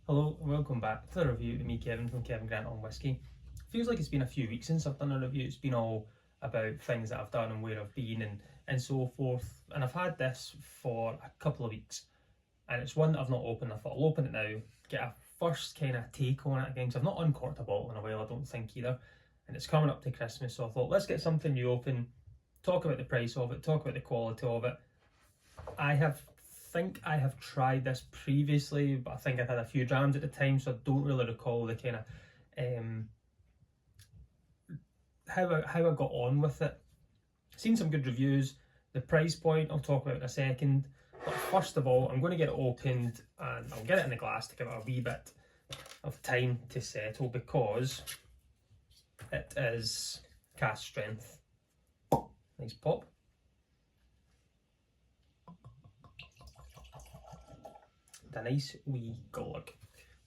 Hello and welcome back to the review with me, Kevin, from Kevin Grant on Whisky. Feels like it's been a few weeks since I've done a review. It's been all about things that I've done and where I've been and so forth. And I've had this for a couple of weeks and it's one that I've not opened. I thought I'll open it now, get a first kind of take on it again, because I've not uncorked a bottle in a while, I don't think either. And it's coming up to Christmas, so I thought let's get something new open, talk about the price of it, talk about the quality of it. I think I have tried this previously, but I think I'd had a few drams at the time, so I don't really recall the kind of how I got on with it. Seen some good reviews. The price point I'll talk about in a second, but first of all I'm going to get it opened and I'll get it in the glass to give it a wee bit of time to settle, because it is cask strength. Nice pop. A nice wee glug.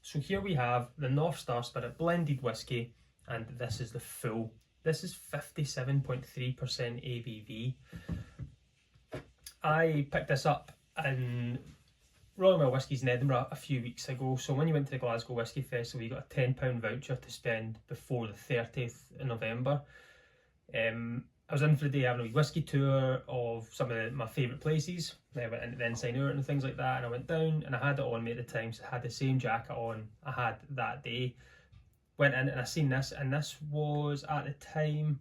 So here we have the North Star Spirit blended whiskey, and this is the full. This is 57.3% ABV. I picked this up in Royal Mail Whiskies in Edinburgh a few weeks ago. So when you went to the Glasgow Whisky Festival, you got a £10 voucher to spend before the 30th of November. I was in for the day having a wee whisky tour of some of my favourite places. I went into the Ensign Hour and things like that, and I went down and I had it on me at the time, so I had the same jacket on I had that day. Went in and I seen this, and this was at the time,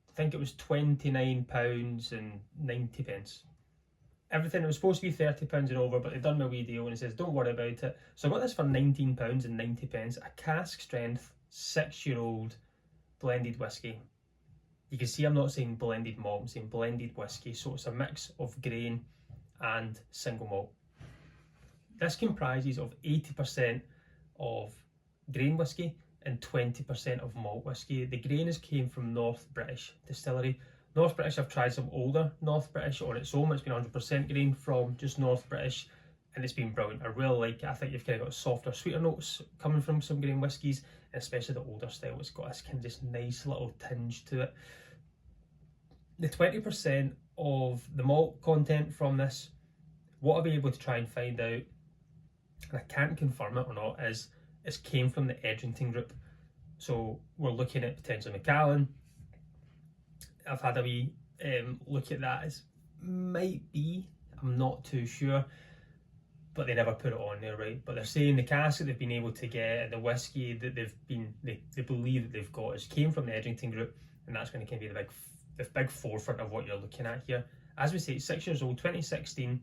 I think it was £29.90. Everything, it was supposed to be £30 and over, but they've done my wee deal and it says don't worry about it. So I got this for £19.90, a cask strength 6-year-old blended whiskey. You can see I'm not saying blended malt, I'm saying blended whiskey, so it's a mix of grain and single malt. This comprises of 80% of grain whiskey and 20% of malt whiskey. The grain came from North British Distillery. North British, I've tried some older North British on its own. It's been 100% grain from just North British, and it's been brilliant. I really like it. I think you've kind of got softer, sweeter notes coming from some grain whiskies, especially the older style. It's got this kind of just nice little tinge to it. The 20% of the malt content from this, what I'll be able to try and find out, and I can't confirm it or not, is it came from the Edrington group. So we're looking at potentially Macallan. I've had a wee look at that. It might be, I'm not too sure, but they never put it on there, right? But they're saying the cask that they've been able to get, the whiskey that they believe that they've got, came from the Edrington group, and that's going to kind of be the big forefront of what you're looking at here. As we say, it's 6 years old, 2016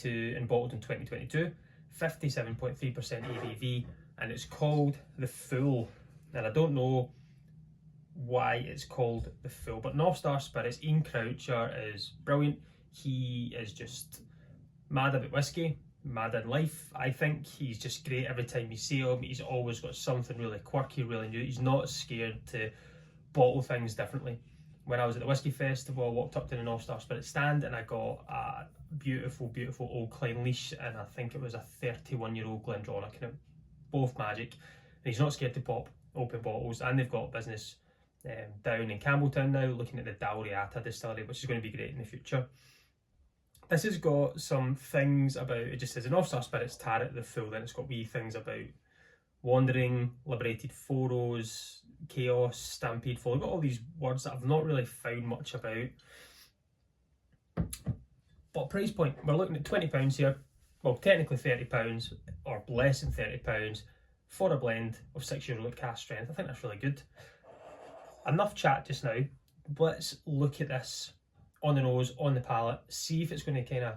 and bottled in 2022, 57.3% ABV, and it's called the Full. And I don't know why it's called the Full, but North Star Spirits, Ian Croucher is brilliant. He is just mad about whiskey, mad in life. I think he's just great every time you see him. He's always got something really quirky, really new. He's not scared to bottle things differently. When I was at the Whisky Festival, I walked up to the North Star Spirit stand and I got a beautiful, beautiful Old Clynelish, and I think it was a 31-year-old Glendronach, kind of both magic. And he's not scared to pop open bottles, and they've got business down in Campbelltown now, looking at the Dalriata distillery, which is going to be great in the future. This has got some things about, it just says the North Star Spirits Tarot, the Full, then it's got wee things about wandering, liberated phoros, chaos, stampede fall. I've got all these words that I've not really found much about. But price point, we're looking at £20 here. Well, technically £30 or less than £30 for a blend of 6-year-old cask strength. I think that's really good. Enough chat just now. Let's look at this on the nose, on the palate, see if it's going to kind of,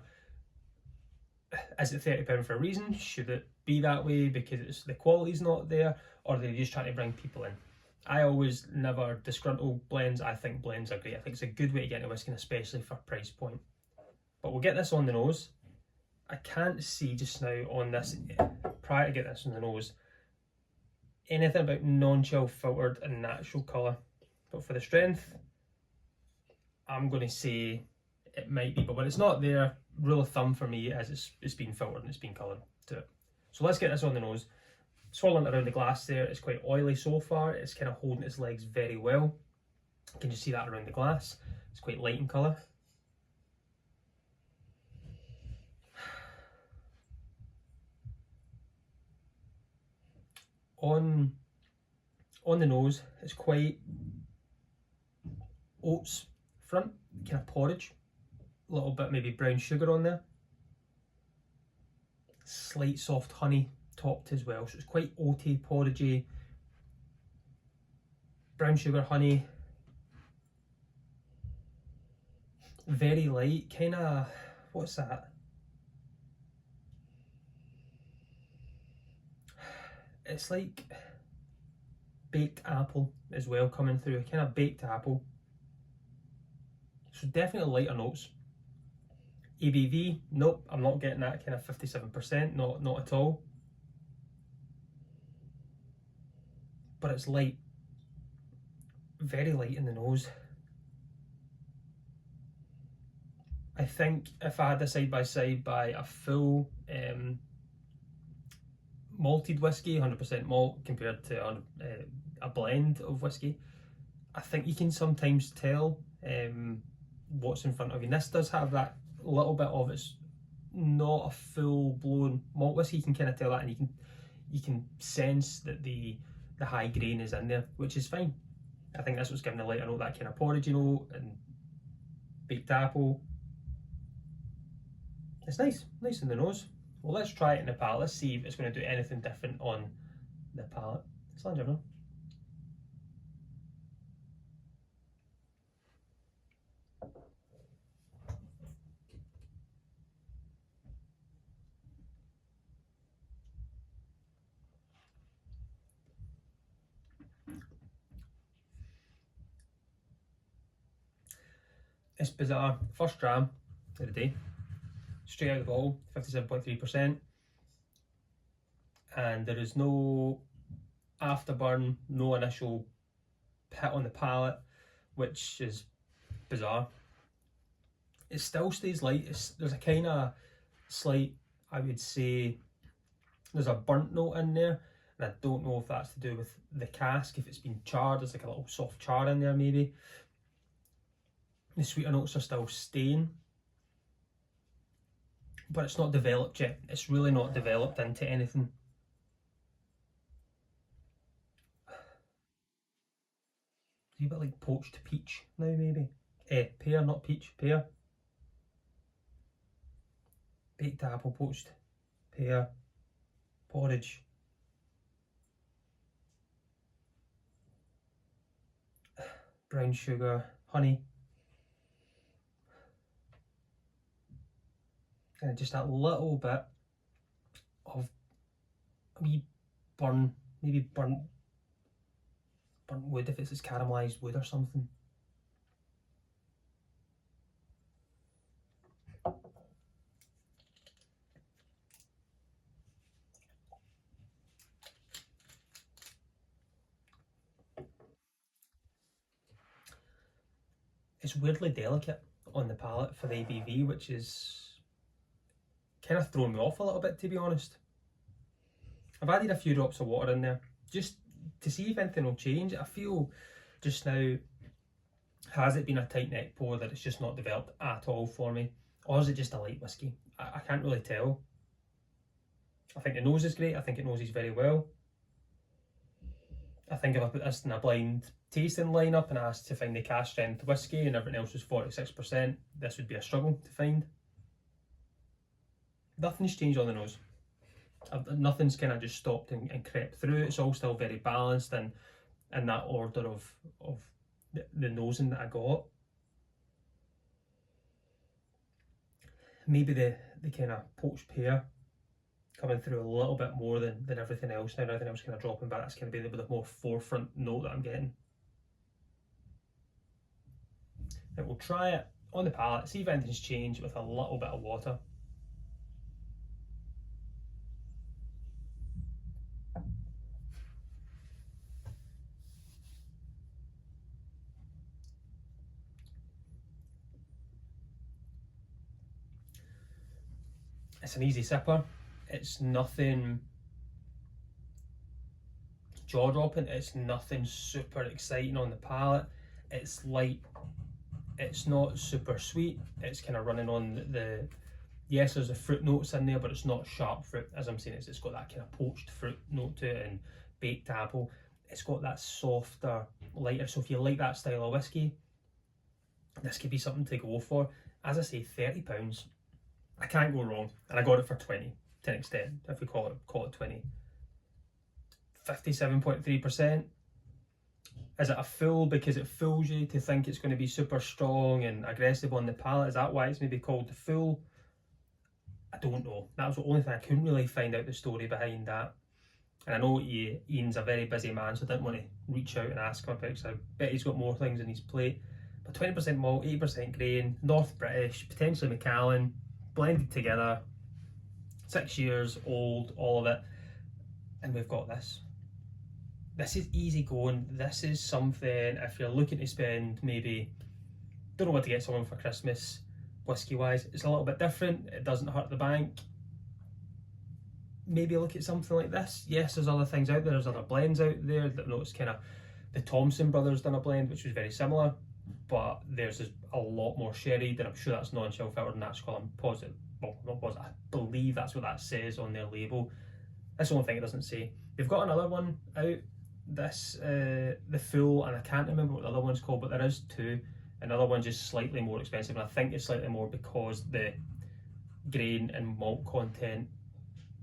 is it £30 for a reason? Should it be that way because the quality's not there, or are they just trying to bring people in? I always never disgruntle blends. I think blends are great. I think it's a good way to get into whiskey, especially for price point. But we'll get this on the nose. I can't see just now on this, prior to get this on the nose, anything about non-chill, filtered and natural colour. But for the strength, I'm going to say it might be, but when it's not there, rule of thumb for me is it's been filtered and it's been coloured to it. So let's get this on the nose. Swirling around the glass there, it's quite oily so far. It's kind of holding its legs very well. You can just see that around the glass. It's quite light in colour. on the nose, it's quite oats front, kind of porridge, a little bit maybe brown sugar on there, slight soft honey topped as well, so it's quite oaty, porridgey, brown sugar, honey, very light, kind of, what's that? It's like baked apple as well coming through, kind of baked apple. So definitely lighter notes. ABV, nope, I'm not getting that kind of 57%, not at all. But it's light, very light in the nose. I think if I had a side by side by a full malted whiskey, 100% malt, compared to a blend of whiskey, I think you can sometimes tell what's in front of you. And this does have that little bit of, it's not a full blown malt whiskey. You can kind of tell that, and you can sense that the high grain is in there, which is fine. I think that's what's giving the lighter note, that kind of porridge note and baked apple. It's nice in the nose. Well, let's try it in the palate. Let's see if it's going to do anything different on the palate. Slainte, everyone. It's bizarre. First dram of the day, straight out of the bottle, 57.3%, and there is no afterburn, no initial hit on the palate, which is bizarre. It still stays light. There's a kind of slight, I would say, there's a burnt note in there, and I don't know if that's to do with the cask, if it's been charred. There's like a little soft char in there maybe. The sweeter notes are still staying, but it's not developed yet. It's really not developed into anything. A bit like poached peach now maybe. Pear, not peach, pear. Baked apple, poached pear, porridge. Brown sugar, honey. And just that little bit of a wee burn, maybe burnt wood, if it's caramelised wood or something. It's weirdly delicate on the palate for the ABV, which is kind of thrown me off a little bit, to be honest. I've added a few drops of water in there just to see if anything will change. I feel just now, has it been a tight neck pour that it's just not developed at all for me, or is it just a light whiskey? I can't really tell. I think the nose is great. I think it noses very well. I think if I put this in a blind tasting lineup and asked to find the cask strength whiskey and everything else was 46%, this would be a struggle to find. Nothing's changed on the nose. Nothing's kind of just stopped and crept through. It's all still very balanced and in that order of the nosing that I got. Maybe the kind of poached pear coming through a little bit more than everything else. Now everything else kind of dropping back. That's going to be the more forefront note that I'm getting. Now we'll try it on the palate, see if anything's changed with a little bit of water. It's an easy sipper. It's nothing jaw-dropping. It's nothing super exciting on the palate. It's light. It's not super sweet. It's kind of running on the yes, there's the fruit notes in there, but it's not sharp fruit. As I'm saying, it's got that kind of poached fruit note to it, and baked apple. It's got that softer, lighter, so if you like that style of whiskey, this could be something to go for. As I say, £30, I can't go wrong, and I got it for 20 to an extent, if we call it 20. 57.3%. Is it a full because it fools you to think it's going to be super strong and aggressive on the palate? Is that why it's maybe called the full? I don't know. That was the only thing I couldn't really find out the story behind that. And I know Ian's a very busy man, so I didn't want to reach out and ask him about it, because I bet he's got more things on his plate. But 20% malt, 80% grain, North British, potentially Macallan, blended together, 6 years old, all of it. And we've got this. This is easy going. This is something, if you're looking to spend maybe, don't know what to get someone for Christmas, whiskey wise, it's a little bit different. It doesn't hurt the bank. Maybe look at something like this. Yes, there's other things out there. There's other blends out there. That noticed kind of the Thompson brothers done a blend which was very similar, but theirs is a lot more sherried, and I'm sure that's non-chill filtered and that's called, I'm positive, well, not positive, I believe that's what that says on their label. That's the only thing it doesn't say. They've got another one out, this the full, and I can't remember what the other one's called, but there is two. Another one's just slightly more expensive, and I think it's slightly more because the grain and malt content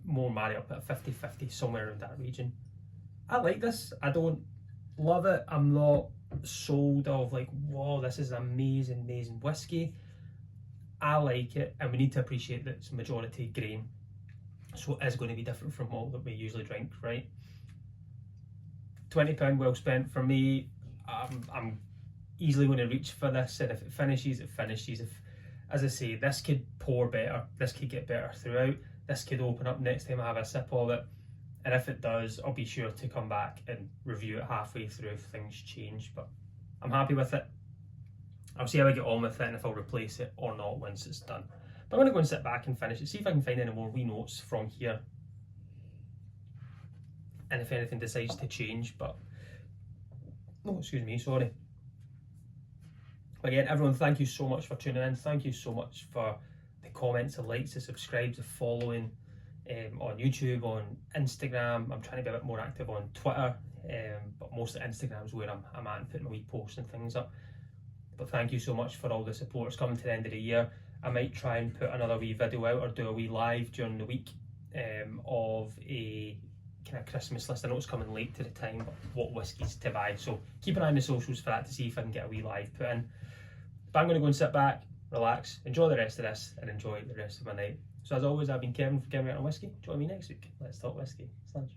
more marry up at 50-50, somewhere around that region. I like this. I don't love it. I'm not sold of like, whoa, this is an amazing whiskey. I like it, and we need to appreciate that it's majority grain, so it is going to be different from malt that we usually drink, right? £20 well spent for me. I'm easily going to reach for this, and if it finishes, it finishes. If, as I say, this could pour better, this could get better throughout, this could open up next time I have a sip of it, and if it does, I'll be sure to come back and review it halfway through if things change. But I'm happy with it. I'll see how I get on with it and if I'll replace it or not once it's done. But I'm going to go and sit back and finish it, see if I can find any more wee notes from here, and if anything decides to change. But oh, excuse me, sorry. Again, everyone, thank you so much for tuning in. Thank you so much for the comments, the likes, the subscribes, the following on YouTube, on Instagram. I'm trying to be a bit more active on Twitter, but mostly Instagram is where I'm at and putting my wee posts and things up. But thank you so much for all the support. It's coming to the end of the year. I might try and put another wee video out or do a wee live during the week of a kind of Christmas list. I know it's coming late to the time, but what whiskies to buy. So keep an eye on the socials for that to see if I can get a wee live put in. But I'm going to go and sit back, relax, enjoy the rest of this, and enjoy the rest of my night. So as always, I've been Kevin for Getting Me Out on Whiskey. Join me next week. Let's talk whiskey. Slainte.